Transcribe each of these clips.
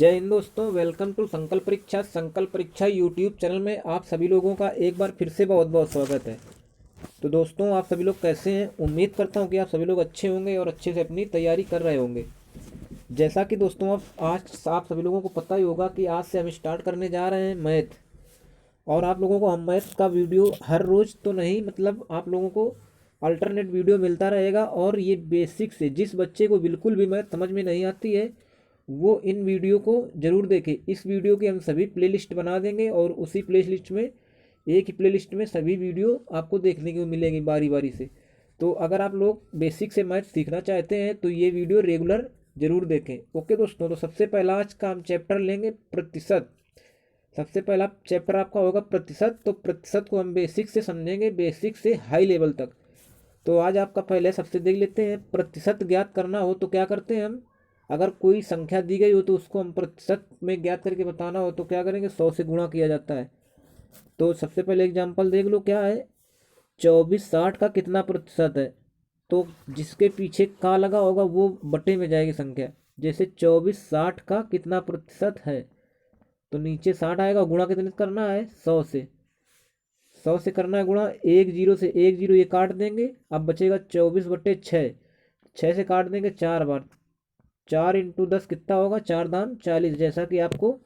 जय हिंद दोस्तों, welcome to संकल्प परीक्षा यूट्यूब चैनल में आप सभी लोगों का एक बार फिर से बहुत बहुत स्वागत है। तो दोस्तों, आप सभी लोग कैसे हैं? उम्मीद करता हूं कि आप सभी लोग अच्छे होंगे और अच्छे से अपनी तैयारी कर रहे होंगे। जैसा कि दोस्तों आज आप सभी लोगों को पता ही होगा कि आज से हम स्टार्ट करने जा रहे हैं मैथ। और आप लोगों को हम मैथ का वीडियो हर रोज़ तो नहीं, मतलब आप लोगों को अल्टरनेट वीडियो मिलता रहेगा। और ये बेसिक से जिस बच्चे को बिल्कुल भी मैथ समझ में नहीं आती है वो इन वीडियो को ज़रूर देखें। इस वीडियो की हम सभी प्लेलिस्ट बना देंगे और उसी प्लेलिस्ट में एक ही प्लेलिस्ट में सभी वीडियो आपको देखने को मिलेंगी बारी बारी से। तो अगर आप लोग बेसिक से मैथ सीखना चाहते हैं तो ये वीडियो रेगुलर ज़रूर देखें। ओके दोस्तों, तो सबसे पहला आज का हम चैप्टर लेंगे प्रतिशत। सबसे पहला चैप्टर आपका होगा प्रतिशत। तो प्रतिशत को हम बेसिक से समझेंगे, बेसिक से हाई लेवल तक। तो आज आपका पहले सबसे देख लेते हैं। प्रतिशत ज्ञात करना हो तो क्या करते हैं हम? अगर कोई संख्या दी गई हो तो उसको हम प्रतिशत में ज्ञात करके बताना हो तो क्या करेंगे? 100 से गुणा किया जाता है। तो सबसे पहले एग्जांपल देख लो, क्या है? 24/60 का कितना प्रतिशत है? तो जिसके पीछे का लगा होगा वो बटे में जाएगी संख्या। जैसे 24/60 का कितना प्रतिशत है, तो नीचे 60 आएगा। गुणा कितने करना है? 100 से। 100 से करना है गुणा। एक जीरो से एक जीरो ये काट देंगे, अब बचेगा 24/6। 6 से काट देंगे 4 बार। 4 × 10 कितना होगा? 4×40, जैसा कि आपको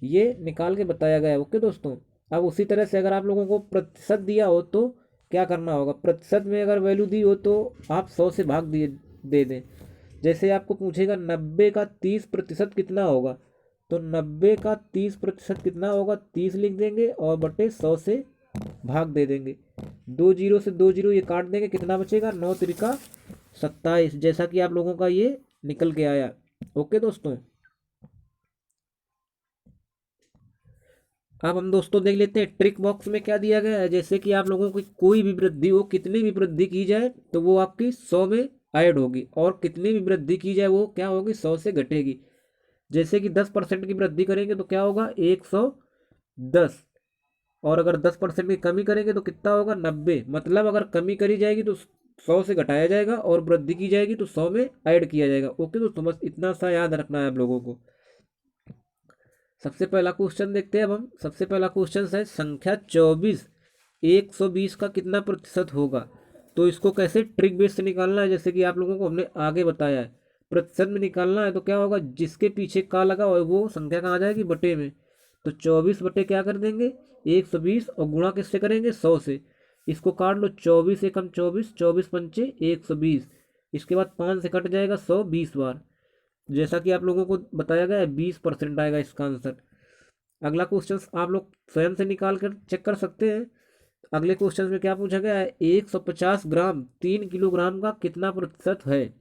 ये निकाल के बताया गया है। ओके दोस्तों, अब उसी तरह से अगर आप लोगों को प्रतिशत दिया हो तो क्या करना होगा? प्रतिशत में अगर वैल्यू दी हो तो आप 100 से भाग दिए दे दें। जैसे आपको पूछेगा 90 का 30% कितना होगा, तो 90 का 30% कितना होगा? 30 लिख देंगे और बटे 100 से भाग दे देंगे। 2 जीरो से 2 जीरो ये काट देंगे, कितना बचेगा? 9×3=27, जैसा कि आप लोगों का ये निकल के आया। ओके दोस्तों, अब हम दोस्तों देख लेते हैं ट्रिक बॉक्स में क्या दिया गया है। जैसे कि आप लोगों की कोई भी वृद्धि हो, कितनी भी वृद्धि की जाए तो वो आपकी 100 में ऐड होगी, और कितनी भी वृद्धि की जाए वो क्या होगी? 100 से घटेगी। जैसे कि 10% की वृद्धि करेंगे तो क्या होगा? 110। और अगर 10% की कमी करेंगे तो कितना होगा? 90। मतलब अगर कमी करी जाएगी तो 100 से घटाया जाएगा और वृद्धि की जाएगी तो 100 में ऐड किया जाएगा। ओके दोस्तों, बस इतना सा याद रखना है आप लोगों को। सबसे पहला क्वेश्चन देखते हैं अब हम। सबसे पहला क्वेश्चन है संख्या 24 120 का कितना प्रतिशत होगा। तो इसको कैसे ट्रिक बेस से निकालना है, जैसे कि आप लोगों को हमने आगे बताया है। प्रतिशत में निकालना है तो क्या होगा? जिसके पीछे का लगा हो वो संख्या कहाँ जाएगी? बटे में। तो 24 बटे क्या कर देंगे? 120, और गुणा किससे करेंगे? 100 से। इसको काट लो। 24 एकम 24, 24×5 120। इसके बाद 5 से कट जाएगा 100 20 बार। जैसा कि आप लोगों को बताया गया है 20% आएगा इसका आंसर। अगला क्वेश्चन आप लोग स्वयं से निकाल कर चेक कर सकते हैं। अगले क्वेश्चन में क्या पूछा गया है? 150 ग्राम 3 किलोग्राम का कितना प्रतिशत है।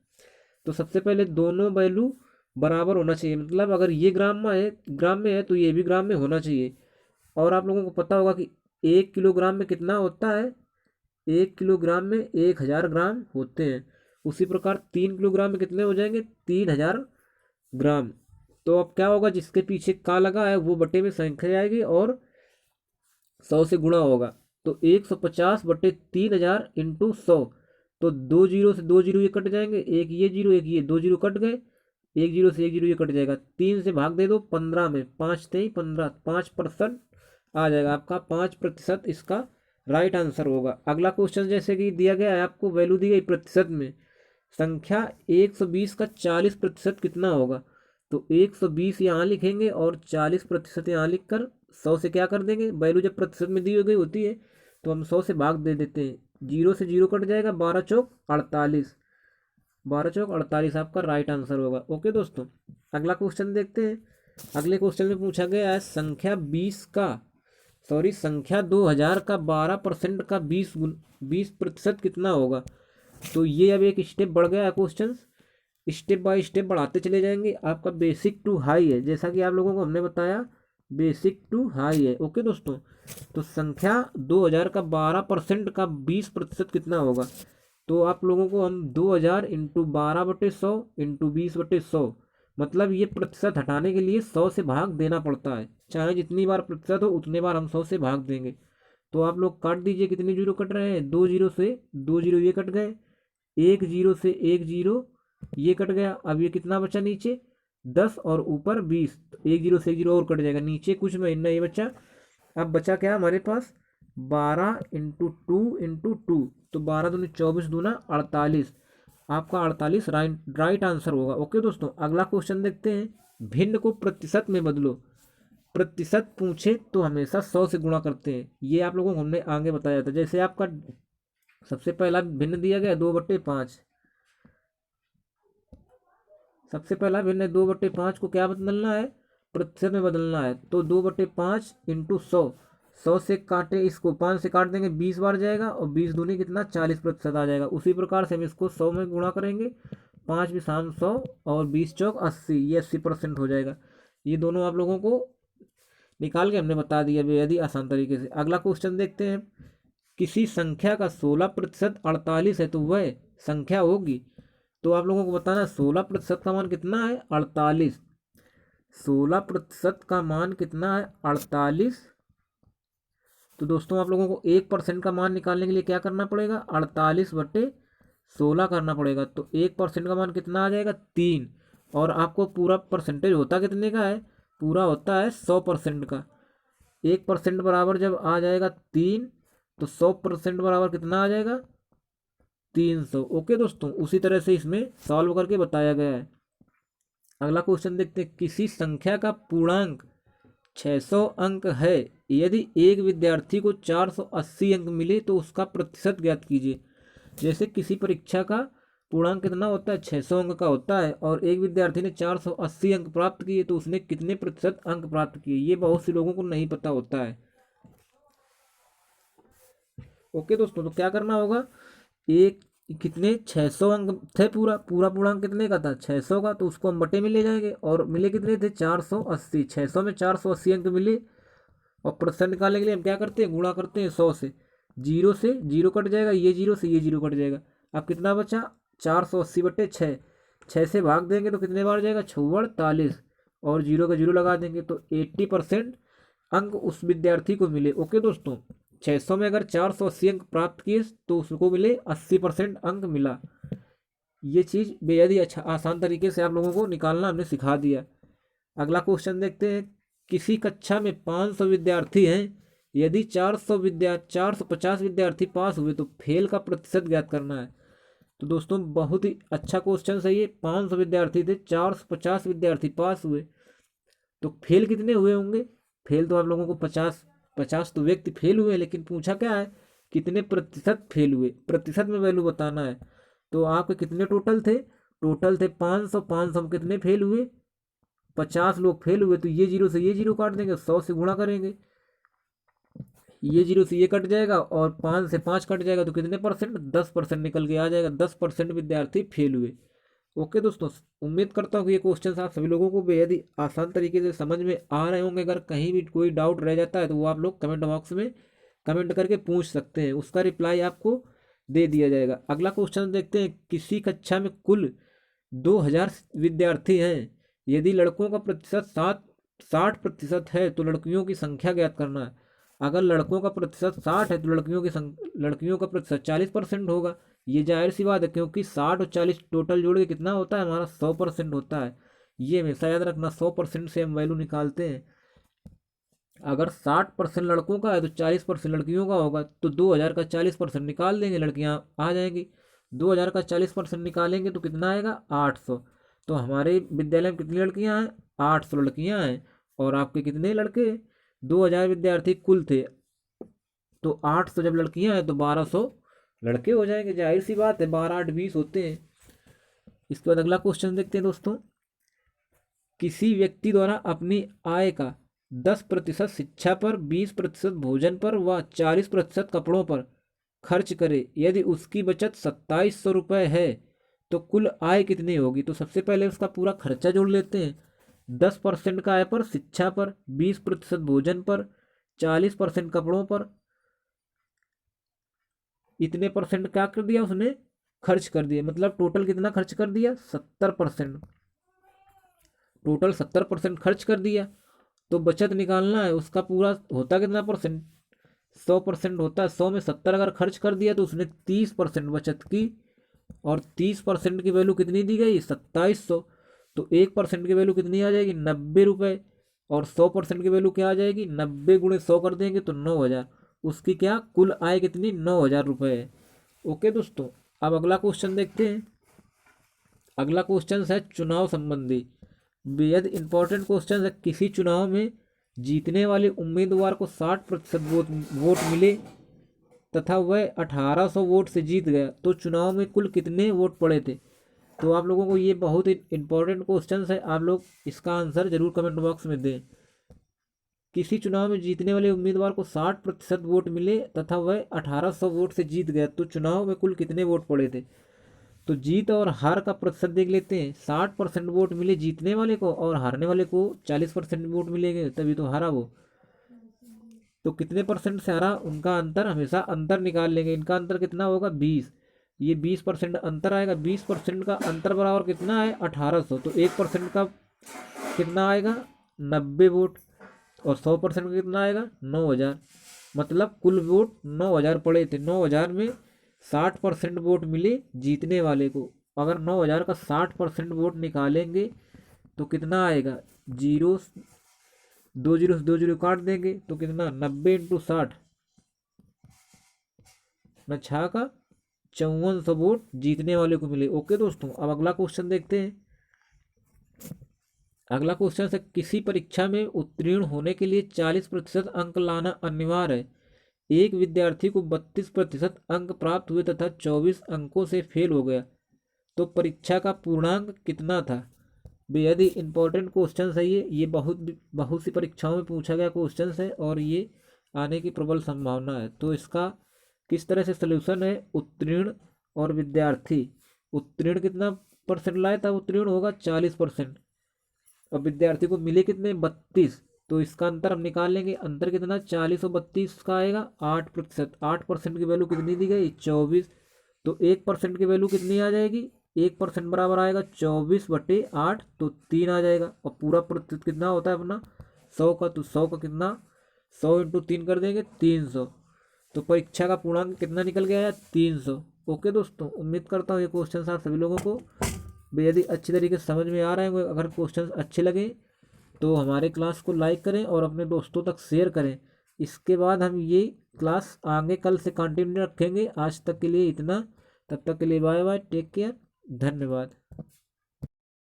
तो सबसे पहले दोनों वैल्यू बराबर होना चाहिए, मतलब अगर ये ग्राम में है तो ये भी ग्राम में होना चाहिए। और आप लोगों को पता होगा कि 1 किलोग्राम में कितना होता है? 1 किलोग्राम में 1000 ग्राम होते हैं। उसी प्रकार 3 किलोग्राम में कितने हो जाएंगे? 3000 ग्राम। तो अब क्या होगा? जिसके पीछे का लगा है वो बटे में संख्या आएगी और 100 से गुणा होगा। तो 150/3000 × 100। तो 2 जीरो से 2 जीरो ये कट जाएंगे, एक ये जीरो एक ये 2 जीरो कट गए। एक जीरो से एक जीरो ये कट जाएगा। 3 से भाग दे दो 15 में, 5×3=15, 5% आ जाएगा आपका। 5% इसका राइट आंसर होगा। अगला क्वेश्चन जैसे कि दिया गया है, आपको वैल्यू दी गई प्रतिशत में। संख्या 120 का 40% कितना होगा। तो 120 यहाँ लिखेंगे और 40% यहाँ लिख कर 100 से क्या कर देंगे? वैल्यू जब प्रतिशत में दी गई होती है तो हम 100 से भाग दे देते हैं। जीरो से जीरो कट जाएगा, 12×4=48। 12×4=48 आपका राइट आंसर होगा। ओके दोस्तों, अगला क्वेश्चन देखते हैं। अगले क्वेश्चन में पूछा गया है संख्या 2000 का 12% का 20% कितना होगा। तो ये अब एक स्टेप बढ़ गया है क्वेश्चन। स्टेप बाय स्टेप बढ़ाते चले जाएंगे। आपका बेसिक टू हाई है, जैसा कि आप लोगों को हमने बताया बेसिक टू हाई है। ओके दोस्तों, तो संख्या 2000 का 12% का 20% कितना होगा। तो आप लोगों को हम 2000 × 12/100 × 20/100, मतलब ये प्रतिशत हटाने के लिए 100 से भाग देना पड़ता है। चाहे जितनी बार प्रतिशत हो उतने बार हम 100 से भाग देंगे। तो आप लोग काट दीजिए, कितने जीरो कट रहे हैं? 2 जीरो से 2 जीरो ये कट गए। एक जीरो से एक जीरो ये कट गया। अब ये कितना बचा नीचे? 10 और ऊपर 20, तो एक जीरो से एक जीरो और कट जाएगा, नीचे कुछ में नहीं बचा। अब बचा क्या हमारे पास, 12 × 2 × 2, तो 12 दूनी 24 दूना 48, आपका 48 राइट आंसर होगा। ओके दोस्तों, अगला क्वेश्चन देखते हैं। भिन्न को प्रतिशत में बदलो। प्रतिशत पूछे तो हमेशा 100 से गुणा करते हैं, ये आप लोगों को हमने आगे बताया था। जैसे आपका सबसे पहला भिन्न दिया गया 2/5, सबसे पहला भिन्न है 2/5 को क्या बदलना है, प्रतिशत में बदलना है। तो 2/5 × 100, 100 से काटे इसको, 5 से काट देंगे 20 बार जाएगा, और 20 दूनी कितना 40% आ जाएगा। उसी प्रकार से हम इसको 100 में गुणा करेंगे, 5 भी 100 और 20 चौक 80, ये 80% हो जाएगा। ये दोनों आप लोगों को निकाल के हमने बता दिया बेहद ही आसान तरीके से। अगला क्वेश्चन देखते हैं। किसी संख्या का 16% 48 है तो वह संख्या होगी। तो आप लोगों को बताना 16% का मान कितना है, 48। 16% का मान कितना है, 48। तो दोस्तों आप लोगों को 1% का मान निकालने के लिए क्या करना पड़ेगा, 48/16 करना पड़ेगा। तो 1% का मान कितना आ जाएगा, 3। और आपको पूरा परसेंटेज होता कितने का है, पूरा होता है 100% का। 1% बराबर जब आ जाएगा 3, तो 100% बराबर कितना आ जाएगा, 300। ओके दोस्तों, उसी तरह से इसमें सॉल्व करके बताया गया है। अगला क्वेश्चन देखते हैं। किसी संख्या का पूर्णांक 600 अंक है, यदि एक विद्यार्थी को 480 अंक मिले तो उसका प्रतिशत ज्ञात कीजिए। जैसे किसी परीक्षा का पूर्णांक कितना होता है, 600 अंक का होता है, और एक विद्यार्थी ने 480 अंक प्राप्त किए, तो उसने कितने प्रतिशत अंक प्राप्त किए, ये बहुत से लोगों को नहीं पता होता है। ओके दोस्तों, तो क्या करना होगा, एक कितने 600 अंक थे, पूरा पूरा पूर्णांक कितने का था, 600 का, तो उसको हम बटे में ले जाएंगे, और मिले कितने थे 480, 600 में 480 अंक मिले। और प्रतिशत निकालने के लिए हम क्या करते हैं, गुणा करते हैं 100 से। जीरो से जीरो कट जाएगा, ये जीरो से ये जीरो कट जाएगा। अब कितना बचा, 480/6, 6 से भाग देंगे तो कितने बार जाएगा, 6×48, और जीरो का जीरो लगा देंगे, तो 80% अंक उस विद्यार्थी को मिले। ओके दोस्तों, 600 में अगर 480 अंक प्राप्त किए तो उसको मिले 80% अंक मिला। ये चीज़ बेहद ही अच्छा आसान तरीके से आप लोगों को निकालना हमने सिखा दिया। अगला क्वेश्चन देखते हैं। किसी कक्षा में 500 विद्यार्थी हैं, यदि 450 विद्यार्थी पास हुए तो फेल का प्रतिशत ज्ञात करना है। तो दोस्तों बहुत ही अच्छा क्वेश्चन सही है। 500 विद्यार्थी थे, 450 विद्यार्थी पास हुए, तो फेल कितने हुए होंगे, फेल तो आप लोगों को 50 तो व्यक्ति फेल हुए, लेकिन पूछा क्या है, कितने प्रतिशत फेल हुए, प्रतिशत में वैल्यू बताना है। तो आपके कितने टोटल थे, टोटल थे 500, 500 में कितने फेल हुए, 50 लोग फेल हुए, तो ये जीरो से ये जीरो काट देंगे, 100 से गुणा करेंगे, ये जीरो से ये कट जाएगा, और 5 से 5 कट जाएगा, तो कितने परसेंट, 10% निकल के आ जाएगा, 10% विद्यार्थी फेल हुए। ओके दोस्तों, उम्मीद करता हूँ कि ये क्वेश्चन आप सभी लोगों को बेहद ही आसान तरीके से समझ में आ रहे होंगे। अगर कहीं भी कोई डाउट रह जाता है तो वो आप लोग कमेंट बॉक्स में कमेंट करके पूछ सकते हैं, उसका रिप्लाई आपको दे दिया जाएगा। अगला क्वेश्चन देखते हैं। किसी कक्षा में कुल 2000 विद्यार्थी हैं, यदि लड़कों का प्रतिशत 60% है तो लड़कियों की संख्या ज्ञात करना है। अगर लड़कों का प्रतिशत 60 है तो लड़कियों का प्रतिशत 40% होगा। ये जाहिर सी बात है, क्योंकि 60 और 40 टोटल जोड़ के कितना होता है हमारा, 100% होता है। ये हमेशा याद रखना, 100% से हम वैल्यू निकालते हैं। अगर 60% लड़कों का है तो 40% लड़कियों का होगा, तो 2000 का 40% निकाल देंगे, लड़कियां आ जाएंगी। 2000 का 40% निकालेंगे तो कितना आएगा, 800। तो हमारे विद्यालय में कितनी लड़कियां हैं, 800 लड़कियां हैं। और आपके कितने लड़के, 2000 विद्यार्थी कुल थे, तो 800 जब लड़कियां हैं तो 1200 लड़के हो जाएंगे। जाहिर सी बात है, 12 8 20 होते हैं। इसके बाद अगला क्वेश्चन देखते हैं दोस्तों। किसी व्यक्ति द्वारा अपनी आय का 10% शिक्षा पर, 20% भोजन पर व 40% कपड़ों पर खर्च करे, यदि उसकी बचत 2700 रुपये है तो कुल आय कितनी होगी। तो सबसे पहले उसका पूरा खर्चा जोड़ लेते हैं। 10% का आय पर, शिक्षा पर, 20% भोजन पर, 40% कपड़ों पर, इतने परसेंट क्या कर दिया उसने, खर्च कर दिया। मतलब टोटल कितना खर्च कर दिया, 70%। टोटल 70% खर्च कर दिया। तो बचत निकालना है, उसका पूरा होता कितना परसेंट, 100% होता है। 100 में 70 अगर खर्च कर दिया तो उसने 30% बचत की, और 30% की वैल्यू कितनी दी गई, 2700। तो 1% की वैल्यू कितनी आ जाएगी, 90 रुपये। और 100% की वैल्यू क्या आ जाएगी, 90 गुणे 100 कर देंगे तो 9,000। उसकी क्या कुल आय कितनी, 9,000 रुपये है। ओके दोस्तों, अब अगला क्वेश्चन देखते हैं। अगला क्वेश्चन है चुनाव संबंधी, बेहद इंपॉर्टेंट क्वेश्चन है। किसी चुनाव में जीतने वाले उम्मीदवार को 60% वोट मिले तथा वह 1800 वोट से जीत गया तो चुनाव में कुल कितने वोट पड़े थे। तो आप लोगों को ये बहुत ही इंपॉर्टेंट क्वेश्चन है, आप लोग इसका आंसर जरूर कमेंट बॉक्स में दें। किसी चुनाव में जीतने वाले उम्मीदवार को 60% वोट मिले तथा वह 1800 वोट से जीत गया तो चुनाव में कुल कितने वोट पड़े थे। तो जीत और हार का प्रतिशत देख लेते हैं। 60% वोट मिले जीतने वाले को और हारने वाले को 40% वोट मिलेंगे, तभी तो हारा वो। तो कितने परसेंट से हारा, उनका अंतर, हमेशा अंतर निकाल लेंगे। इनका अंतर कितना होगा, 20। ये 20% अंतर आएगा। 20% का अंतर बराबर कितना है, 1800। तो 1% का कितना आएगा, 90 वोट। और 100% का कितना आएगा, 9,000। मतलब कुल वोट 9,000 पड़े थे। 9,000 में 60% वोट मिले जीतने वाले को। अगर 9,000 का 60% वोट निकालेंगे तो कितना आएगा, जीरो, 2 जीरो से 2 जीरो काट देंगे तो कितना, 90 × 60 न छा का 5400 वोट जीतने वाले को मिले। ओके दोस्तों, अब अगला क्वेश्चन देखते हैं। अगला क्वेश्चन है किसी परीक्षा में उत्तीर्ण होने के लिए 40% अंक लाना अनिवार्य है। एक विद्यार्थी को 32% अंक प्राप्त हुए तथा 24 अंकों से फेल हो गया तो परीक्षा का पूर्णांक कितना था। बेहद ही इंपॉर्टेंट क्वेश्चन है ये बहुत सी परीक्षाओं में पूछा गया क्वेश्चन है और ये आने की प्रबल संभावना है। तो इसका किस तरह से सलूशन है, उत्तीर्ण और विद्यार्थी, उत्तीर्ण कितना परसेंट लाया था, उत्तीर्ण होगा 40%। और विद्यार्थी को मिले कितने, 32। तो इसका अंतर हम निकाल लेंगे। अंतर कितना, 40 और 32 का आएगा 8%। 8% की वैल्यू कितनी दी गई, 24। तो 1% की वैल्यू कितनी आ जाएगी, 1% बराबर आएगा 24/8। तो 3 आ जाएगा। और पूरा प्रतिशत कितना होता है अपना, 100 का। तो 100 का कितना, 100 × 3 कर देंगे, 300। तो परीक्षा का पूर्णांक कितना निकल गया है, 300। ओके दोस्तों, उम्मीद करता हूँ ये क्वेश्चन आप सभी लोगों को बेहद ही अच्छी तरीके से समझ में आ रहे हैं। अगर क्वेश्चन अच्छे लगे तो हमारे क्लास को लाइक करें और अपने दोस्तों तक शेयर करें। इसके बाद हम ये क्लास आगे कल से कंटिन्यू रखेंगे। आज तक के लिए इतना, तब तक के लिए बाय बाय, टेक केयर, धन्यवाद।